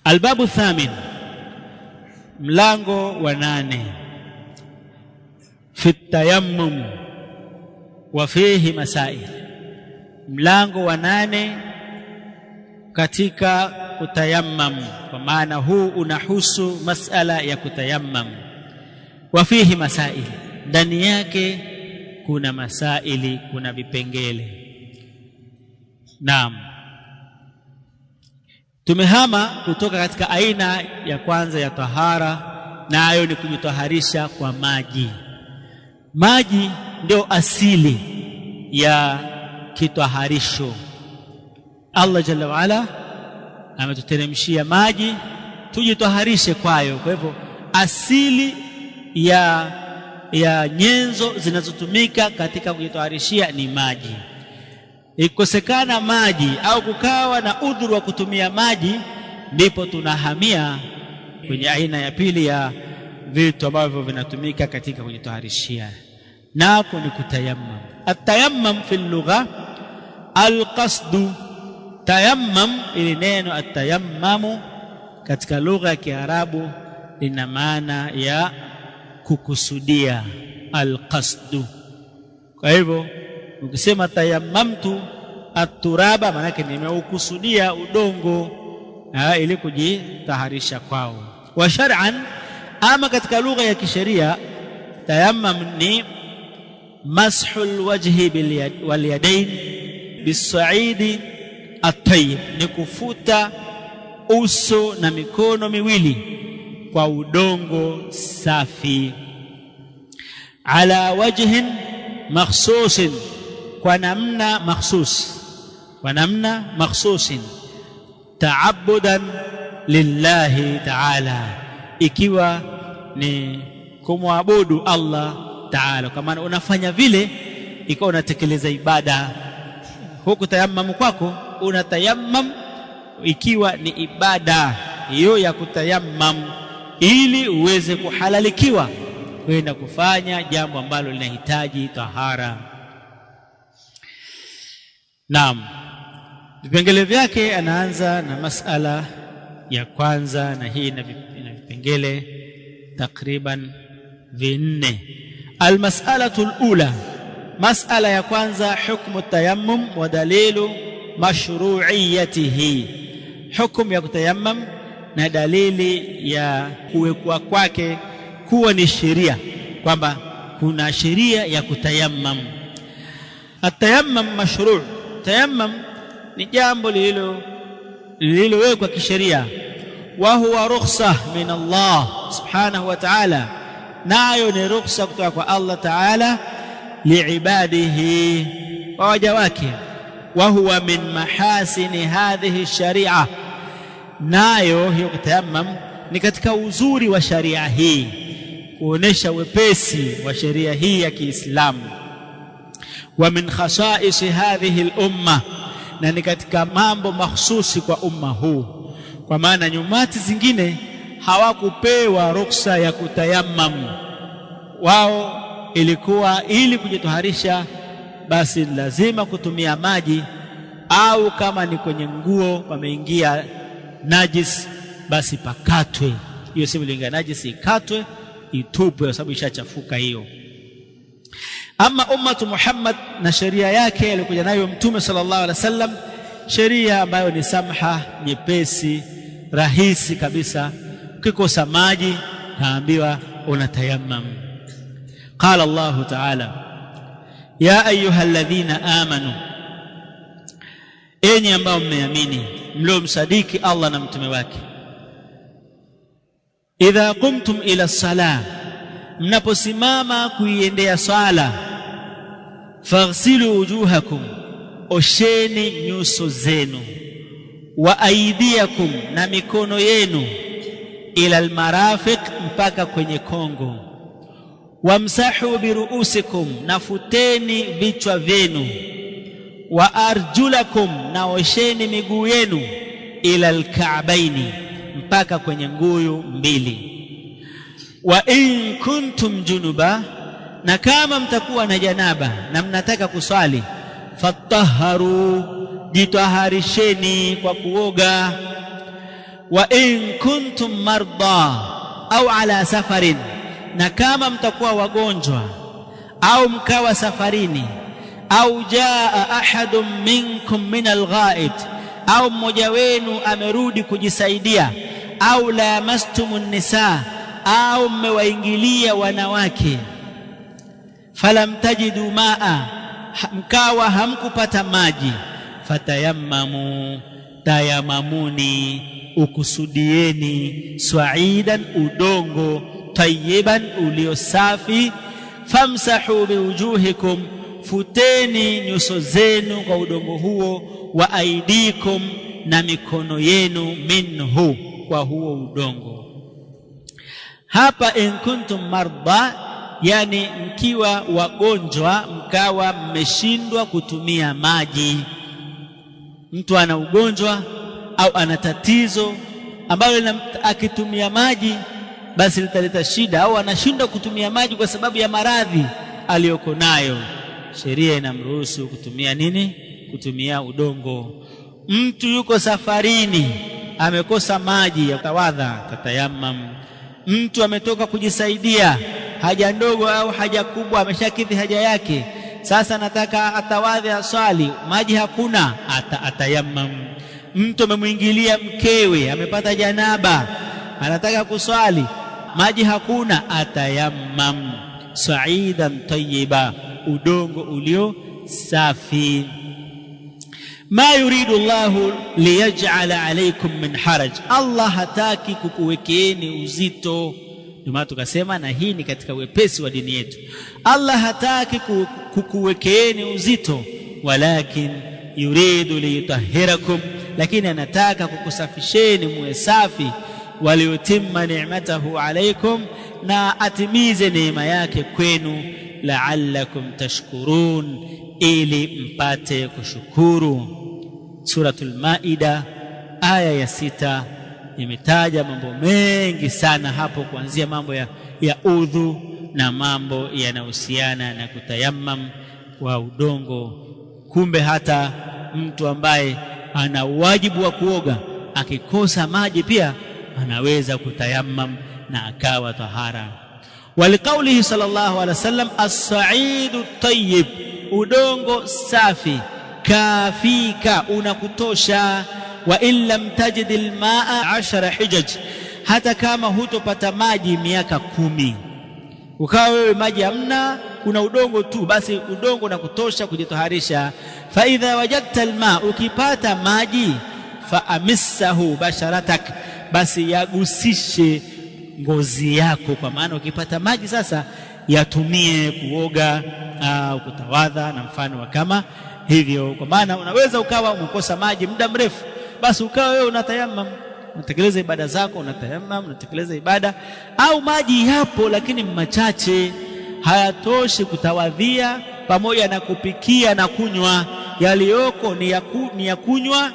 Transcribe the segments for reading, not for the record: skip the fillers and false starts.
Albabu thamin, mlango wa 8, fi tayammum wa fihi masail. Mlango wa 8 katika kutayammam, kwa maana huu unahusu masala ya kutayammam. Wa fihi masail, ndani yake kuna masaili, kuna vipengele. Naam, tumehama kutoka katika aina ya kwanza ya tahara, nayo ni kujitaharisha kwa maji. Maji ndio asili ya kitaharisho. Allah Jalla wa Ala ametuteremshia maji tujitaharishe kwayo. Kwa hivyo asili ya nyenzo zinazotumika katika kujitaharishia ni maji. Ikosekana maji au kukawa na udhuru wa kutumia maji, ndipo tunahamia kwenye aina ya pili ya vitu ambavyo vinatumika katika kujitaharishia, nako ni kutayammam. At-tayammum fi lugha al-qasdu. Tayammam, ili neno at-tayammamu katika lugha ya Kiarabu lina maana ya kukusudia, al-qasdu. Kwa hivyo ukisema tayammamtu at-turaba, maana yake nimeukusudia udongo ili kujitaharisha kwao. Wa shar'an, ama katika lugha ya kisheria, tayammam ni mashul wajhi wal yadain bis-sa'idi at-tayyib, ni kufuta uso na mikono miwili kwa udongo safi. Ala wajhin makhsusin, kwa namna makhsus, kwa namna makhsusin. Ta'abbudan lillahi ta'ala, ikiwa ni kumwabudu Allah ta'ala, kwa maana unafanya vile ikiwa unatekeleza ibada. Huku tayammamu kwako unatayammam ikiwa ni ibada hiyo ya kutayammam, ili uweze kuhalalikiwa kwenda kufanya jambo ambalo linahitaji tahara. Naam, vipengele vyake anaanza na masala ya kwanza, na hii ina vipengele takriban 4. Almas'alatu alula, masala ya kwanza, hukmu tayammum wa dalilu mashru'iyatihi. Hukumu ya kutayammam na dalili ya kuwekwa kwake kuwa ni sheria, kwamba kuna sheria ya kutayammam. Atayammam mashru', tayammam ni jambo lililowekwa kisheria. Wa huwa rukhsa min Allah subhanahu wa ta'ala, nayo ni rukhsa kutoka kwa Allah ta'ala liibadihi, wa waja wake. Wa huwa min mahasini hadhihi sharia, nayo hiyo kutayammam ni katika uzuri wa sharia hii, kuonesha wepesi wa sheria hii ya Kiislamu. Wa min khasa'is hadhihi al-umma, na ni katika mambo mahsusi kwa umma huu, kwa maana nyumati zingine hawakupewa ruksa ya kutayammam. Wao ilikuwa ili kujitaharisha basi lazima kutumia maji, au kama ni kwenye nguo wameingia najis, basi pakatwe hiyo sehemu ile najisi, ikatwe itupwe, kwa sababu ishachafuka hiyo. Ama ummatu Muhammad na sheria yake alikuja nayo Mtume sallallahu alaihi wasallam, sheria ambayo ni samha, nyepesi, rahisi kabisa. Ukikosa maji naambiwa unatayammam. Qala Allah ta'ala, ya ayyuhalladhina amanu, enyi ambao mmeamini, mliomsadiki Allah na mtume wake. Idha qumtum ila salah, mnaposimama kuiendea sala. Faghsilu wujuhakum, osheni nyuso zenu. Wa aidiakum, na mikono yenu. Ila almarafiq, mpaka kwenye kongo. Wamsahu biruusikum, nafuteni vichwa vyenu. Wa arjulakum, na osheni miguu yenu. Ila alka'baini, mpaka kwenye nguyu mbili. Wa in kuntum junuba, na kama mtakuwa na janaba na mnataka kuswali, fatahharu, jitaharisheni kwa kuoga. wa in kuntum marda au ala safarin, na kama mtakuwa wagonjwa au mkawa safarini, au jaa ahadun minkum min alghaid, au mmoja wenu amerudi kujisaidia, au lamastumun nisa, au mmewaingilia wanawake, falam tajidu maa, mkawa hamkupata maji, fatayammamu, tayamamuni, ukusudieni, swa'idan, udongo, tayyiban, ulio safi, famsahu biwujuhikum, futeni nyuso zenu kwa udongo huo, wa aidikum, na mikono yenu, minhu, kwa huo udongo. Hapa in kuntum marda, yani mkiwa wagonjwa mkawa mmeshindwa kutumia maji. Mtu ana ugonjwa au ana tatizo ambalo akitumia maji basi litaleta shida, au anashindwa kutumia maji kwa sababu ya maradhi aliyoko nayo, sheria inamruhusu kutumia nini? Kutumia udongo. Mtu yuko safarini amekosa maji ya kutawadha, tatayammam. Mtu ametoka kujisaidia haja ndogo au haja kubwa, ameshakidhi haja yake, sasa anataka atawadhe aswali, maji hakuna, atayammam. Mtu amemuingilia mkewe, amepata janaba, anataka kuswali, maji hakuna, atayammam, sa'idan tayyiba, udongo ulio safi. Ma yuridu Allahu liyaj'ala alaykum min haraj, Allah hataki kukuwekeeni uzito. Ndio maana tukasema, na hii ni katika wepesi wa dini yetu, Allah hataki kukuwekeeni uzito, walakin yuridu liyutahhirakum, lakini anataka kukusafisheni muwe safi, waliyutimma ni'matahu alaykum, na atimize neema yake kwenu, la'allakum tashkurun, ili mpate kushukuru. Suratul Maida aya ya 6 imetaja mambo mengi sana hapo, kuanzia mambo ya udhu na mambo yanahusiana na kutayammam wa udongo. Kumbe hata mtu ambaye ana wajibu wa kuoga akikosa maji pia anaweza kutayammam na akawa tahara. Waliqaulihi sallallahu alaihi wasallam, as-sa'idu tayyib, udongo safi, kafika, unakutosha, wa in lam tajid al-ma'a 10 hijaj, hata kama hutopata maji miaka 10, ukawa wewe maji hamna, kuna udongo tu, basi udongo unakutosha kujitaharisha. Fa idha wajadta al-ma', ukipata maji, fa amissahu basharatak, basi yagusishe ngozi yako. Kwa maana ukipata maji sasa yatumie kuoga au kutawadha na mfano wa kama hivyo. Kwa maana unaweza ukawa umekosa maji muda mrefu, basi ukawa wewe unatayammam, unatekeleza ibada zako, unatayammam, unatekeleza ibada, au maji yapo lakini machache, hayatoshi kutawadhia pamoja na kupikia na kunywa, yaliyoko ni ya kunywa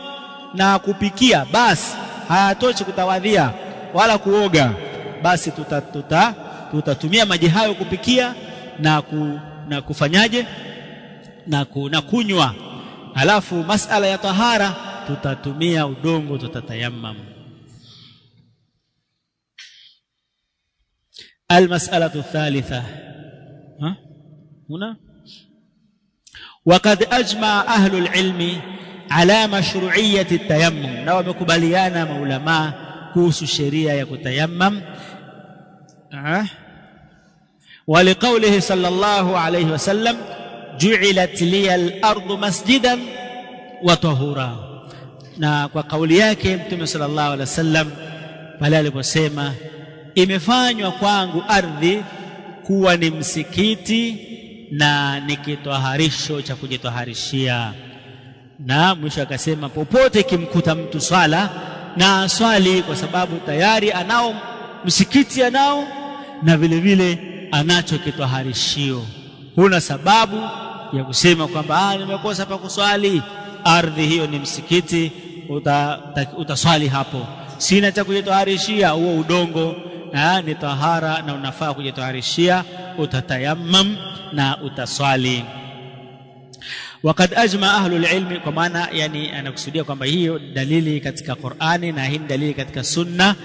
na kupikia, basi hayatoshi kutawadhia wala kuoga, basi tutatumia maji hayo kupikia na kufanyaje na kunywa. Alafu masala ya tahara tutatumia udongo, tutatayammam. Almas'alatu thalitha, huna waqad ajma ahlu alilmi ala mashru'iyyati at-tayammum, na wamekubaliana maulama kuhusu sheria ya kutayammam. ولقوله صلى الله عليه وسلم جعلت لي الأرض مسجدا وطهورا, na kwa kauli yake Mtume sallallahu alaihi wasallam pale aliposema imefanywa kwangu ardhi kuwa ni msikiti na ni kitaharisho cha kujitaharishia. Na mwisho akasema popote kimkuta mtu swala na swali, kwa sababu tayari anao msikiti, anao na vile vile anacho kitaharishio. Huna sababu ya kusema kwamba nimekosa pa kuswali, ardhi hiyo ni msikiti, utaswali hapo. Sina cha kujitaharishia, huo udongo ni tahara na unafaa kujitaharishia, utatayammam na utaswali. Waqad ajma ahlul ilmi, kwa maana yani anakusudia kwamba hiyo dalili katika Qur'ani na hii dalili katika sunna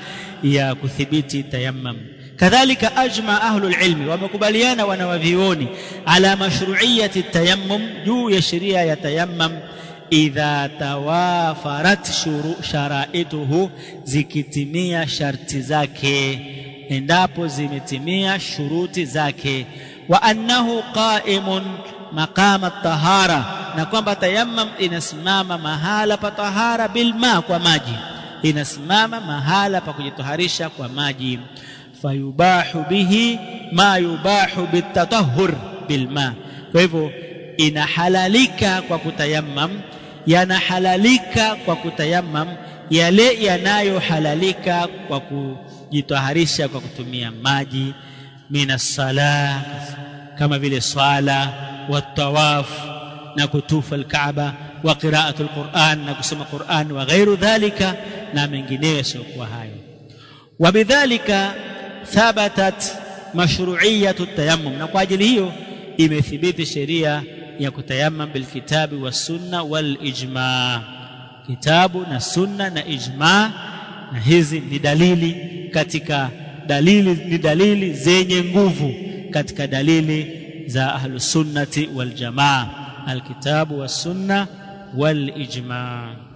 ya kuthibiti tayammum. Kadhalika ajma ahlul ilmi, wamekubaliana wanawavioni ala mashru'iyyati tayammum, juu ya sheria ya tayammum, idha tawafarat sharaituhu, zikitimia sharti zake, endapo zimetimia shuruti zake. Wa annahu qa'imun maqama at-tahara, na kwamba tayammum inasimama mahala pa tahara bilma, kwa maji, inasimama mahala pa kujitaharisha kwa maji. Fayubahu bihi ma yubahu bitatahhur bilma, kwa hivyo inahalalika kwa kutayammum, yanahalalika kwa kutayammum yale yanayohalalika kwa kujitaharisha kwa kutumia maji. Minas sala, kama vile swala, wa tawaf, na kutufa al-Kaaba, wa qira'atu al-Qur'an, na kusoma Qur'an, wa ghairu dhalika, na mengineyo kwa hayo. Wa bidhalika thabatat mashru'iyyatu at-tayammum, na kwa ajili hiyo imethibiti sheria ya kutayammum bil kitabi was sunna wal ijma', kitabu na sunna na ijma', na hizi ni dalili katika ni dalili zenye nguvu katika dalili za ahlus sunnati wal jamaa, alkitabu was sunna wal ijma'.